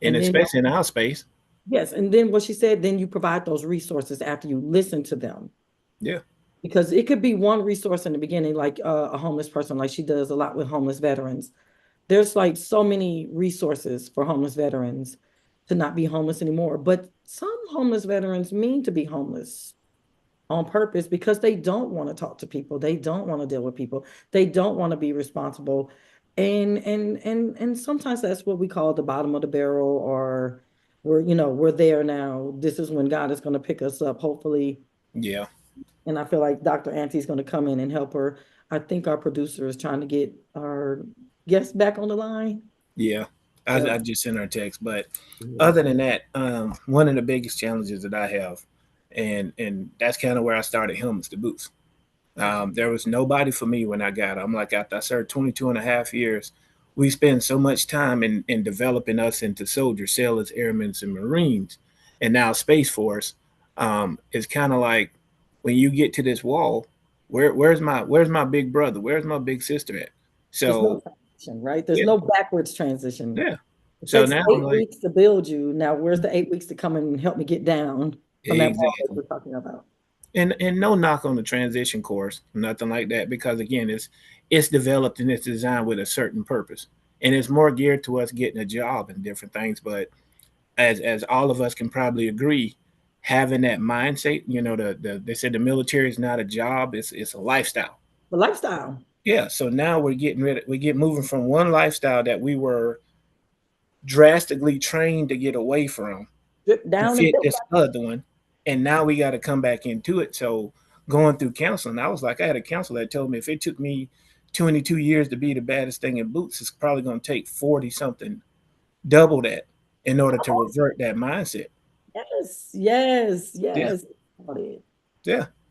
S1: And especially in our space.
S2: Yes. And then what she said, then you provide those resources after you listen to them.
S1: Yeah.
S2: Because it could be one resource in the beginning, like a homeless person, like she does a lot with homeless veterans. There's like so many resources for homeless veterans to not be homeless anymore. But some homeless veterans mean to be homeless on purpose because they don't want to talk to people. They don't want to deal with people. They don't want to be responsible. And sometimes that's what we call the bottom of the barrel, or we're there now. This is when God is going to pick us up, hopefully.
S1: Yeah.
S2: And I feel like Dr. Auntie's going to come in and help her. I think our producer is trying to get our guest back on the line.
S1: Yeah. I just sent her a text. But other than that, one of the biggest challenges that I have, and that's kind of where I started Helmets to Boots. There was nobody for me when I got it. I'm like, after I served 22 and a half years, we spend so much time in developing us into soldiers, sailors, airmen, and Marines. And now Space Force is kind of like, when you get to this wall, where's my big brother? Where's my big sister at? So
S2: there's no transition, right? There's no backwards transition.
S1: Yeah.
S2: It
S1: so
S2: takes
S1: now
S2: 8 weeks to build you. Now, where's the 8 weeks to come and help me get down from that wall that we're talking about?
S1: And no knock on the transition course, nothing like that, because again, it's developed and it's designed with a certain purpose, and it's more geared to us getting a job and different things. But as all of us can probably agree, having that mindset, they said the military is not a job; it's a lifestyle.
S2: The lifestyle.
S1: Yeah. So now we're moving from one lifestyle that we were drastically trained to get away from,
S2: down
S1: to fit this other one, and now we got to come back into it. So going through counseling, I was like, I had a counselor that told me if it took me 22 years to be the baddest thing in boots, it's probably going to take 40 something, double that, in order to revert that mindset.
S2: Yes.
S1: Yeah.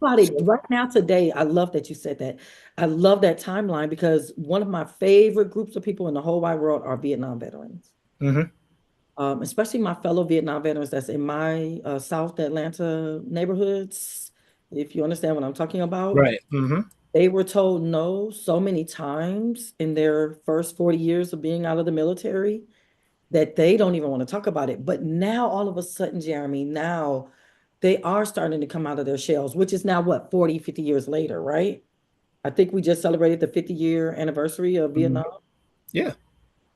S2: Right now, today, I love that you said that. I love that timeline, because one of my favorite groups of people in the whole wide world are Vietnam veterans.
S1: Mm-hmm.
S2: Especially my fellow Vietnam veterans that's in my South Atlanta neighborhoods, if you understand what I'm talking about.
S1: Right. Mm-hmm.
S2: They were told no so many times in their first 40 years of being out of the military that they don't even want to talk about it. But now, all of a sudden, Jeremy, now they are starting to come out of their shells, which is now what, 40, 50 years later, right? I think we just celebrated the 50-year anniversary of Vietnam.
S1: Yeah.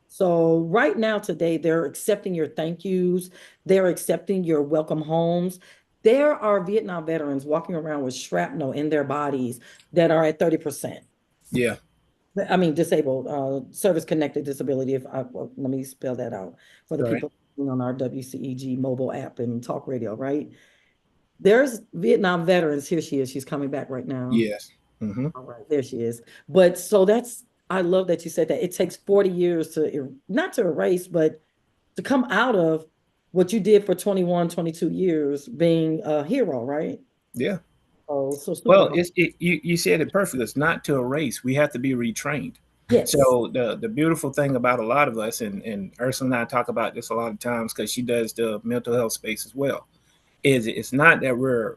S2: So right now, today, they're accepting your thank yous. They're accepting your welcome homes. There are Vietnam veterans walking around with shrapnel in their bodies that are at 30%.
S1: Yeah.
S2: I mean, disabled, service-connected disability. Let me spell that out for the people on our WCEG mobile app and talk radio, right? There's Vietnam veterans. Here she is. She's coming back right now.
S1: Yes.
S2: All right, there she is. But so I love that you said that. It takes 40 years to, not to erase, but to come out of what you did for 21, 22 years being a hero, right?
S1: Yeah.
S2: Oh, so super.
S1: Well, you said it perfectly. It's not to erase. We have to be retrained.
S2: Yes.
S1: So the beautiful thing about a lot of us, and Ursula and I talk about this a lot of times because she does the mental health space as well, is it's not that we're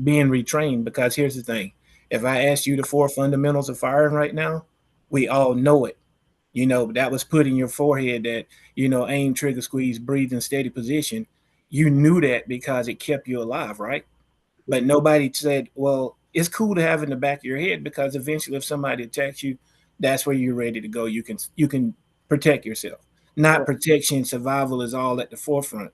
S1: being retrained, because here's the thing. If I asked you the 4 fundamentals of firing right now, we all know it. That was put in your forehead that, aim, trigger, squeeze, breathe in steady position. You knew that because it kept you alive, right? But nobody said, well, it's cool to have in the back of your head, because eventually if somebody attacks you, that's where you're ready to go. You can protect yourself. Not protection, survival is all at the forefront.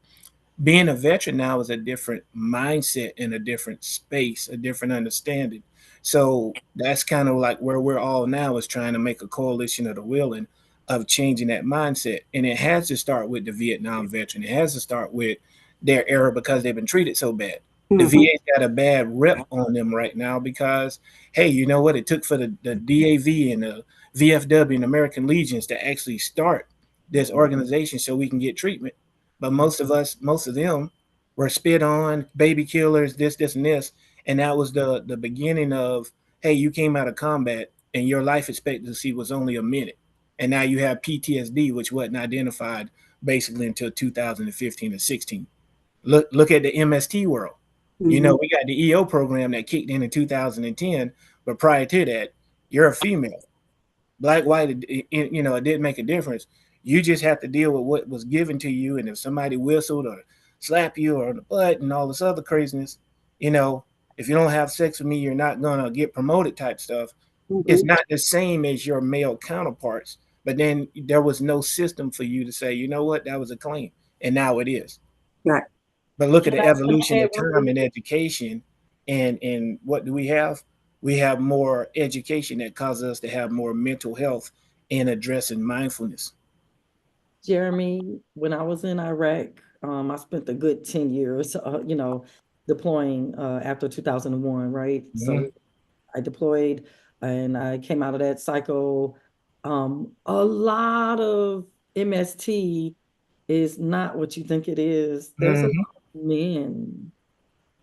S1: Being a veteran now is a different mindset and a different space, a different understanding. So that's kind of like where we're all now, is trying to make a coalition of the willing of changing that mindset. And it has to start with the Vietnam veteran. It has to start with their era, because they've been treated so bad. The VA's got a bad rep on them right now because, hey, you know what? It took for the DAV and the VFW and American Legions to actually start this organization so we can get treatment. But most of them were spit on, baby killers, this, and this. And that was the beginning of, hey, you came out of combat and your life expectancy was only a minute. And now you have PTSD, which wasn't identified basically until 2015 and 16. Look at the MST world. We got the EO program that kicked in 2010, but prior to that, you're a female. Black, white, it didn't make a difference. You just have to deal with what was given to you. And if somebody whistled or slapped you or on the butt and all this other craziness, if you don't have sex with me, you're not going to get promoted type stuff. It's not the same as your male counterparts. But then there was no system for you to say, you know what, that was a claim. And now it is.
S3: Right.
S1: But look at the evolution of time and education. And what do we have? We have more education that causes us to have more mental health and addressing mindfulness.
S2: Jeremy, when I was in Iraq, I spent a good 10 years, deploying after 2001, right? So I deployed and I came out of that cycle. A lot of MST is not what you think it is. There's a lot of men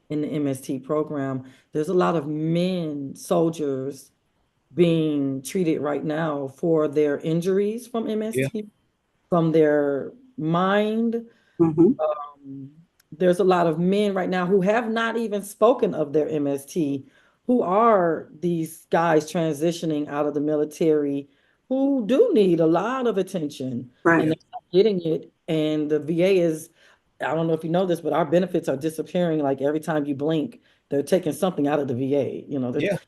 S2: in the MST program. There's a lot of men, soldiers, being treated right now for their injuries from MST, from their mind. There's a lot of men right now who have not even spoken of their MST, who are these guys transitioning out of the military, who do need a lot of attention, and they're not getting it. And the VA is, I don't know if you know this, but our benefits are disappearing. Like every time you blink, they're taking something out of the VA.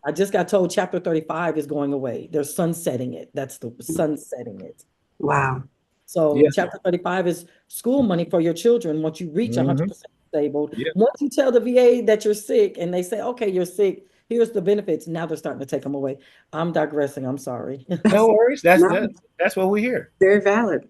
S2: I just got told Chapter 35 is going away. They're sunsetting it. That's the sunsetting it.
S3: Wow.
S2: So Chapter 35 is school money for your children once you reach 100% disabled. Once you tell the VA that you're sick and they say, okay, you're sick, here's the benefits. Now they're starting to take them away. I'm digressing. I'm sorry.
S1: No worries. That's what we hear.
S3: Very valid.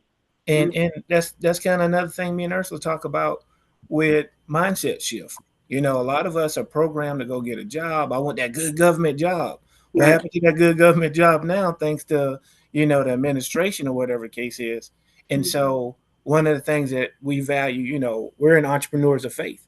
S1: And that's kind of another thing me and Ursula talk about with mindset shift. A lot of us are programmed to go get a job. I want that good government job. What happened to that good government job now, thanks to, the administration or whatever the case is. And so one of the things that we value, we're in entrepreneurs of faith.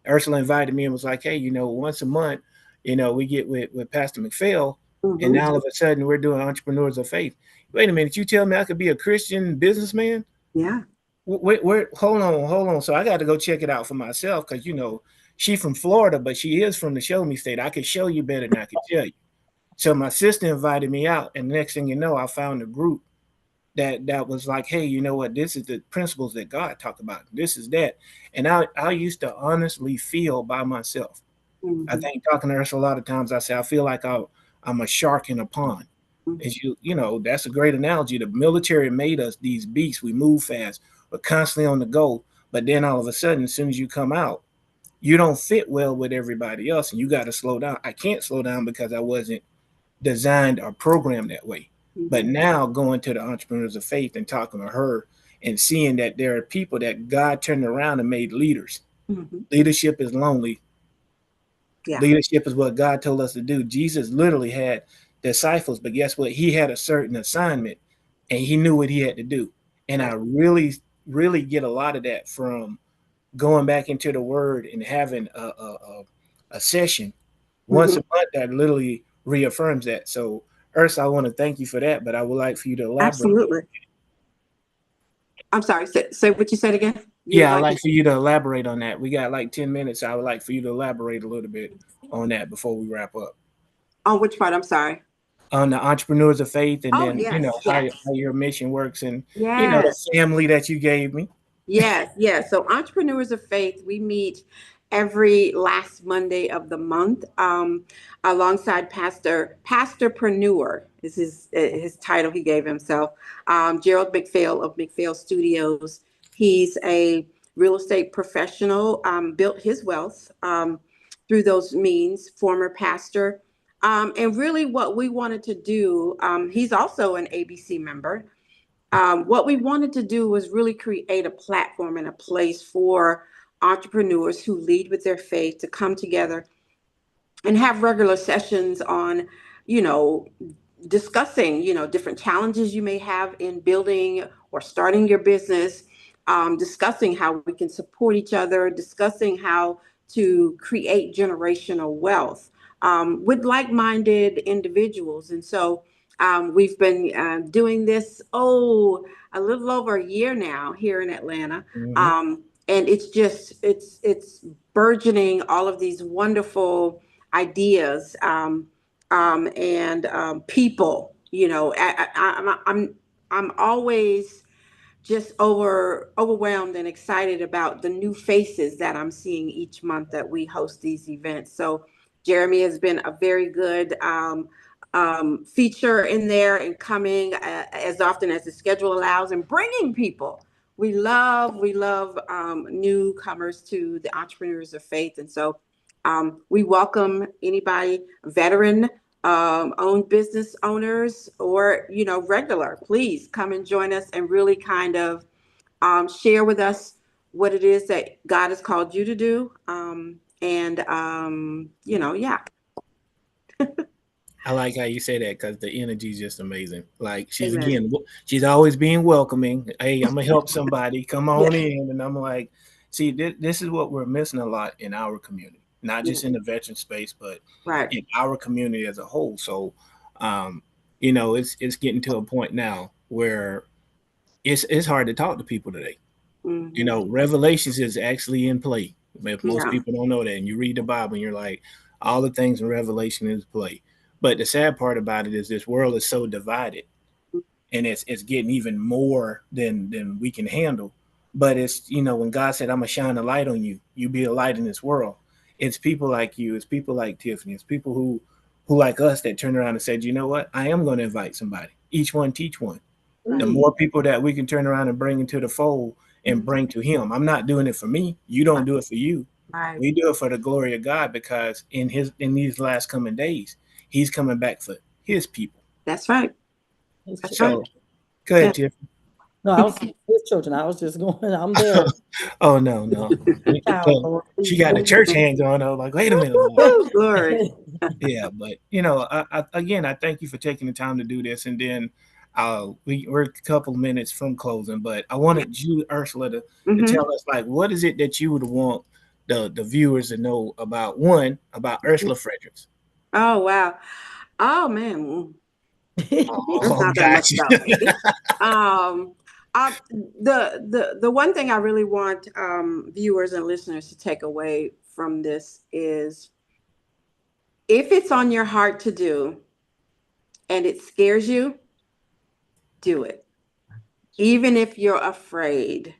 S1: Ursula invited me and was like, hey, once a month, we get with Pastor McPhail, and now all of a sudden we're doing entrepreneurs of faith. Wait a minute, you tell me I could be a Christian businessman?
S3: Yeah.
S1: Wait, hold on. So I got to go check it out for myself, because, she's from Florida, but she is from the show me state. I could show you better than I could tell you. So my sister invited me out, and the next thing you know, I found a group that was like, hey, you know what? This is the principles that God talked about. This is that. And I used to honestly feel by myself. I think talking to Ursula a lot of times, I say, I feel like I'm a shark in a pond. As that's a great analogy. The military made us these beasts. We move fast. We're constantly on the go. But then all of a sudden, as soon as you come out, you don't fit well with everybody else, and you got to slow down. I can't slow down because I wasn't designed or programmed that way. But now going to the entrepreneurs of faith and talking to her and seeing that there are people that God turned around and made leaders. Leadership is lonely.
S3: Yeah.
S1: Leadership is what God told us to do. Jesus literally had disciples, but guess what? He had a certain assignment and he knew what he had to do. And I really, really get a lot of that from going back into the word and having a session once a month that literally reaffirms that. So, Ursula, I want to thank you for that, but I would like for you to elaborate.
S3: Absolutely. I'm sorry. Say what you said again.
S1: I'd like for you to elaborate on that. We got like 10 minutes. I would like for you to elaborate a little bit on that before we wrap up.
S3: On which part? I'm sorry.
S1: On the entrepreneurs of faith, and then
S3: yes,
S1: how your mission works, and
S3: yes.
S1: The family that you gave me.
S3: Yes. So entrepreneurs of faith, we meet every last Monday of the month, alongside Pastorpreneur is his title he gave himself. Gerald McPhail of McPhail Studios. He's a real estate professional, built his wealth through those means, former pastor. And really what we wanted to do, he's also an ABC member. What we wanted to do was really create a platform and a place for entrepreneurs who lead with their faith to come together and have regular sessions on, discussing, different challenges you may have in building or starting your business, discussing how we can support each other, discussing how to create generational wealth with like-minded individuals. And so we've been doing this, a little over a year now here in Atlanta. And it's burgeoning all of these wonderful ideas and people. I'm always just overwhelmed and excited about the new faces that I'm seeing each month that we host these events. So Jeremy has been a very good feature in there and coming as often as the schedule allows and bringing people. We love newcomers to the entrepreneurs of faith. And so we welcome anybody, veteran owned business owners or, regular, please come and join us and really kind of share with us what it is that God has called you to do.
S1: I like how you say that because the energy is just amazing. Like
S3: Amen.
S1: She's always being welcoming. Hey, I'm gonna help somebody. Come on in, and I'm like, see, this is what we're missing a lot in our community, not just in the veteran space, but in our community as a whole. So, it's getting to a point now where it's hard to talk to people today. Revelations is actually in play. If most people don't know that, and you read the Bible, and you're like, all the things in Revelation is play. But the sad part about it is this world is so divided, and it's getting even more than we can handle. But it's, when God said, I'm gonna shine a light on you, you be a light in this world. It's people like you, it's people like Tiffany, it's people who like us that turn around and said, you know what, I am gonna invite somebody. Each one teach one. The more people that we can turn around and bring into the fold and bring to him. I'm not doing it for me. You don't do it for you. We do it for the glory of God, because in these last coming days, he's coming back for his people.
S3: That's right.
S1: So go ahead, Tiffany.
S2: No, I was his children. I was just going, I'm there.
S1: Oh, no. She got the church hands on her. Like, wait a minute.
S3: Glory.
S1: Yeah, but I thank you for taking the time to do this. And then we're a couple minutes from closing, but I wanted you, Ursula, to tell us, like, what is it that you would want the viewers to know about Ursula Fredericks?
S3: Oh, wow. Oh, man. That's not that much about me. The one thing I really want viewers and listeners to take away from this is, if it's on your heart to do and it scares you, do it, even if you're afraid.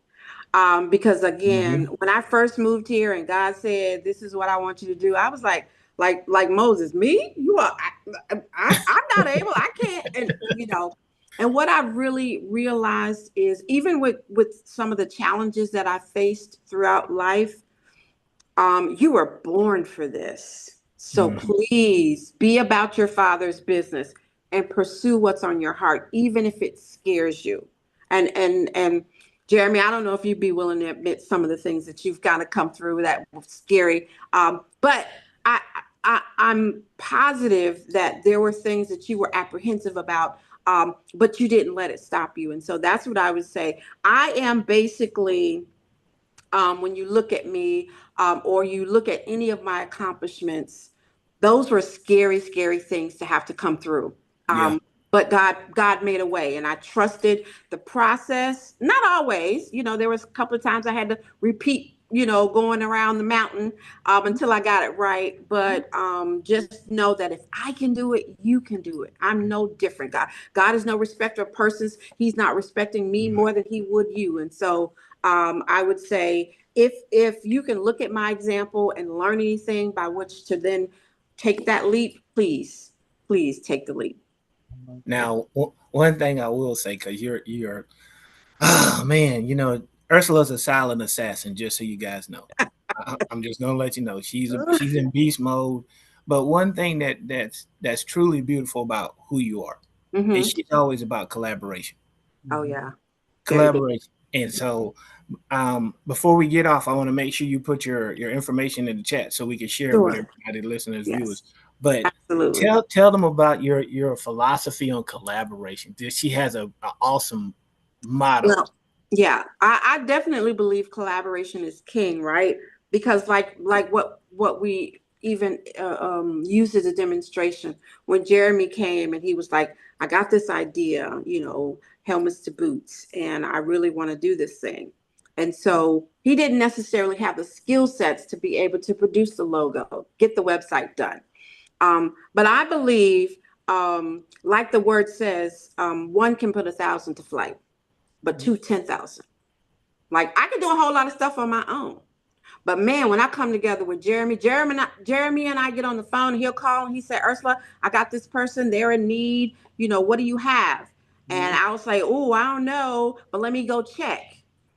S3: Because again, when I first moved here and God said, this is what I want you to do, I was like Moses, me? You are, I'm not able, I can't. And what I really realized is, even with some of the challenges that I faced throughout life, you were born for this. So please be about your Father's business and pursue what's on your heart, even if it scares you. And Jeremy, I don't know if you'd be willing to admit some of the things that you've got to come through that was scary. But I'm positive that there were things that you were apprehensive about, but you didn't let it stop you. And so that's what I would say. I am basically, when you look at me, or you look at any of my accomplishments, those were scary, scary things to have to come through.
S1: Yeah.
S3: But God made a way, and I trusted the process. Not always, there was a couple of times I had to repeat, going around the mountain, until I got it right. But just know that if I can do it, you can do it. I'm no different. God is no respecter of persons. He's not respecting me more than he would you. And so I would say, if you can look at my example and learn anything by which to then take that leap, please take the leap.
S1: Now, one thing I will say, because you're, oh man, Ursula's a silent assassin. Just so you guys know, I'm just gonna let you know she's in beast mode. But one thing that's truly beautiful about who you are is she's always about collaboration.
S3: Oh yeah,
S1: collaboration. And so, before we get off, I want to make sure you put your information in the chat so we can share it with everybody, listeners, viewers. But
S3: absolutely.
S1: tell them about your philosophy on collaboration. She has an awesome motto.
S3: Well, yeah, I definitely believe collaboration is king, right? Because like what we even used as a demonstration when Jeremy came and he was like, I got this idea, helmets to boots, and I really want to do this thing. And so he didn't necessarily have the skill sets to be able to produce the logo, get the website done. But I believe, like the word says, one can put 1,000 to flight, but 2, 10,000. Like I can do a whole lot of stuff on my own. But man, when I come together with Jeremy and I get on the phone, he'll call and he said, Ursula, I got this person, they're in need. What do you have? And I'll say, oh, I don't know, but let me go check.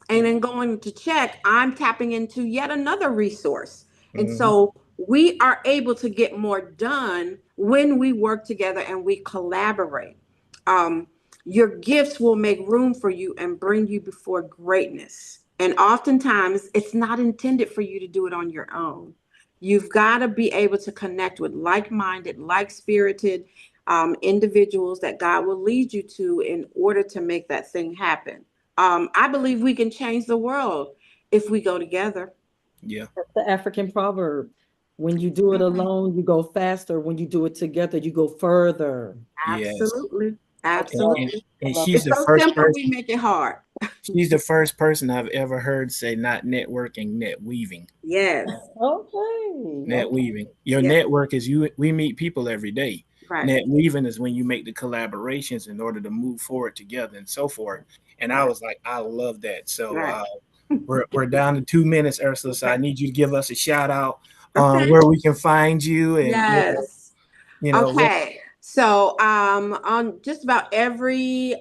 S3: And then going to check, I'm tapping into yet another resource. And so we are able to get more done when we work together and we collaborate. Your gifts will make room for you and bring you before greatness. And oftentimes it's not intended for you to do it on your own. You've got to be able to connect with like-minded, like-spirited individuals that God will lead you to in order to make that thing happen. I believe we can change the world if we go together.
S1: Yeah.
S2: That's the African proverb. When you do it alone, you go faster. When you do it together, you go further.
S3: Absolutely.
S1: Yes.
S3: Absolutely.
S1: And she's
S3: it's
S1: the
S3: so
S1: first
S3: simple,
S1: person.
S3: we make it hard.
S1: She's the first person I've ever heard say not networking, net weaving.
S3: Yes.
S2: Okay.
S1: Net weaving. Your network is we meet people every day.
S3: Right.
S1: Net weaving is when you make the collaborations in order to move forward together and so forth. And I was like, I love that. So we're down to 2 minutes, Ursula. So I need you to give us a shout out on where we can find you. And
S3: okay. So on just about every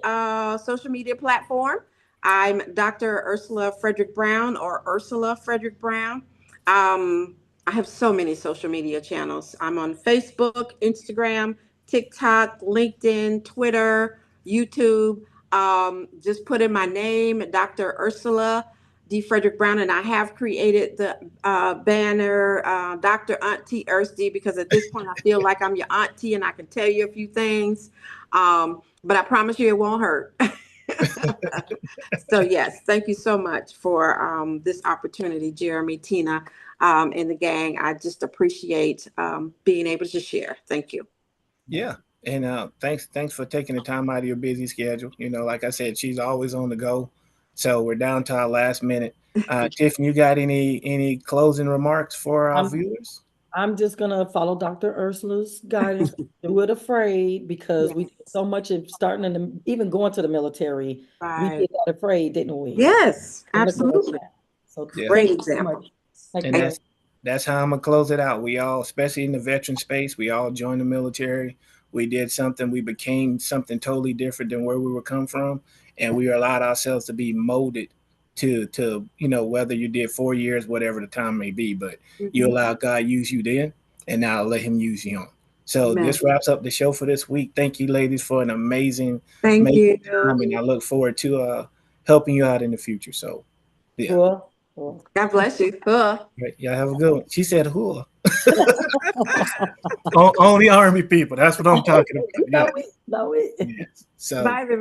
S3: social media platform, I'm Dr. Ursula Frederick-Brown or Ursula Frederick-Brown. I have so many social media channels. I'm on Facebook, Instagram, TikTok, LinkedIn, Twitter, YouTube. Just put in my name, Dr. Ursula D. Frederick-Brown, and I have created the banner, Dr. Auntie Urs D, because at this point I feel like I'm your auntie and I can tell you a few things, but I promise you it won't hurt. So yes, thank you so much for this opportunity, Jeremy, Tina, and the gang. I just appreciate being able to share. Thank you.
S1: Yeah. And thanks for taking the time out of your busy schedule. Like I said, she's always on the go. So we're down to our last minute. Tiffany, you got any closing remarks for our viewers?
S2: I'm just gonna follow Dr. Ursula's guidance. Do it afraid, because we did so much of starting and even going to the military.
S3: Right.
S2: We did that afraid, didn't we?
S3: Yes, absolutely.
S2: So
S3: great example.
S1: And that's how I'm gonna close it out. We all, especially in the veteran space, we all joined the military. We did something. We became something totally different than where we were come from, and we allowed ourselves to be molded to whether you did 4 years, whatever the time may be, but you allow God use you then, and now let Him use you on. So this wraps up the show for this week. Thank you, ladies, for an amazing time, and I look forward to helping you out in the future. So, yeah.
S2: Cool.
S3: God bless you. Cool.
S1: Right. Y'all have a good one. She said, "Who?" Only Army people. That's what I'm talking about. Yeah.
S2: No, we.
S1: Yeah. So.
S3: Bye, everybody.